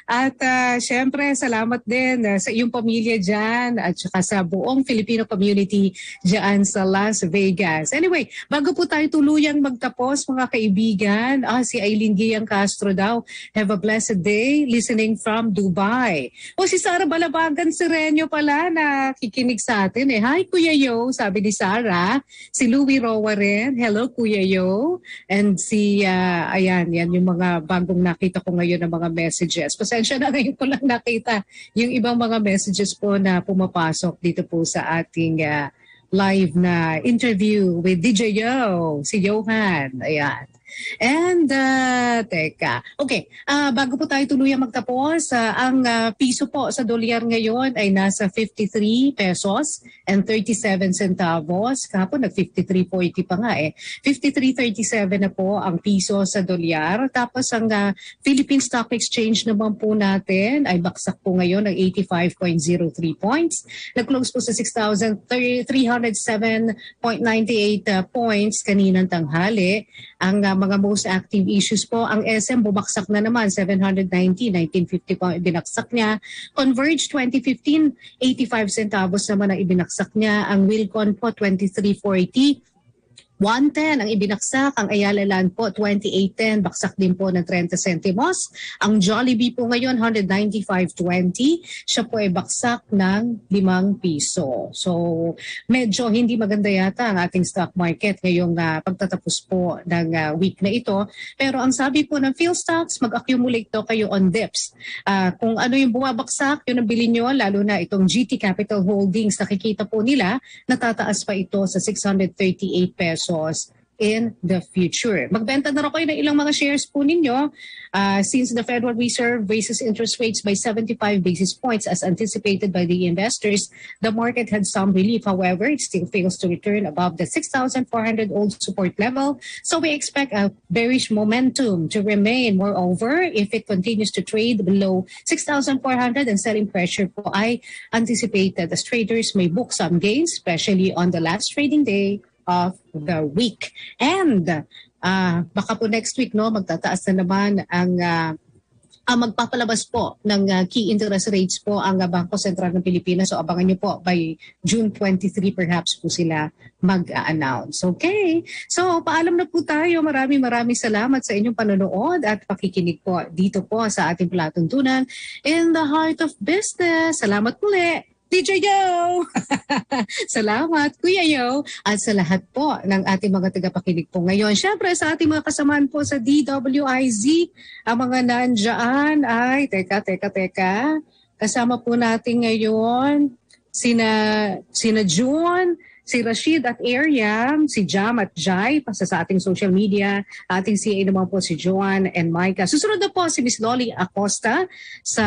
At syempre, salamat din sa iyong pamilya dyan at saka sa buong Filipino community dyan sa Las Vegas. Anyway, bago po tayo tuluyang magtapos, mga kaibigan, si Aileen Giang Castro daw, have a blessed day listening from Dubai. O si Sara Balabagan Sereño pala na kikinig sa atin. Hi, Kuya Yo, sabi ni Sara. Si Louie Roa rin. Hello, Kuya Yo. And si, yan yung mga bagong nakita ko ngayon ng mga messages. Pasensya na, ngayon ko lang nakita yung ibang mga messages po na pumapasok dito po sa ating live na interview with DJ Yo, si Johan. Ayan. And, teka. Okay, bago po tayo tuluyang magtapos, ang piso po sa dolyar ngayon ay nasa 53 pesos and 37 centavos. Kahapon nag-53.40 pa nga 53.37 na po ang piso sa dolyar. Tapos ang Philippine Stock Exchange naman po natin ay baksak po ngayon ng 85.03 points. Nag-close po sa 6,307.98 points kaninang tanghali. Ang mga most active issues po, ang SM bumagsak na naman, 790, 1950 po ibinaksak niya. Converge 2015, 85 centavos naman ang ibinaksak niya. Ang Wilcon po 2340, 110 ang ibinaksak. Ang Ayala Land po 2810, baksak din po ng 30 centimos. Ang Jollibee po ngayon 195.20, siya po ay baksak ng 5 piso. So medyo hindi maganda yata ang ating stock market ngayong pagtatapos po ng week na ito. Pero ang sabi po ng PhilStocks, mag-accumulate to kayo on dips. Kung ano yung bumabaksak, yun ang bilhin nyo, lalo na itong GT Capital Holdings, nakikita po nila natataas pa ito sa 638 pesos in the future. Magbenta na rin kayo ng ilang mga shares po ninyo since the Federal Reserve raises interest rates by 75 basis points as anticipated by the investors. The market had some relief. However, it still fails to return above the 6,400 old support level. So we expect a bearish momentum to remain. Moreover, if it continues to trade below 6,400 and selling pressure po ay anticipated as traders may book some gains, especially on the last trading day of the week. And baka po next week magtataas na naman ang magpapalabas po ng key interest rates po ang Bangko Sentral ng Pilipinas. So abangan nyo po by June 23 perhaps po sila mag-announce. Okay? So paalam na po tayo. Maraming salamat sa inyong panonood at pakikinig po dito po sa ating palatuntunan in the heart of business. Salamat muli. DJ Yo! Salamat, Kuya Yo, at sa lahat po ng ating mga tagapakinig po ngayon. Siyempre, sa ating mga kasamaan po sa DWIZ, ang mga nandyan ay, teka. Kasama po natin ngayon sina June, si Rashid at Ariam, si Jam at Jai, sa ating social media, ating CA naman po si Joan and Micah. Susunod na po si Miss Loli Acosta sa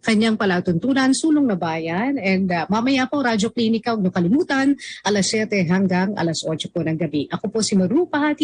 kanyang palatuntunan, Sulong na Bayan. And mamaya po, Radyo Klinika, huwag niyo kalimutan, alas 7 hanggang alas 8 po ng gabi. Ako po si Maru Pahati.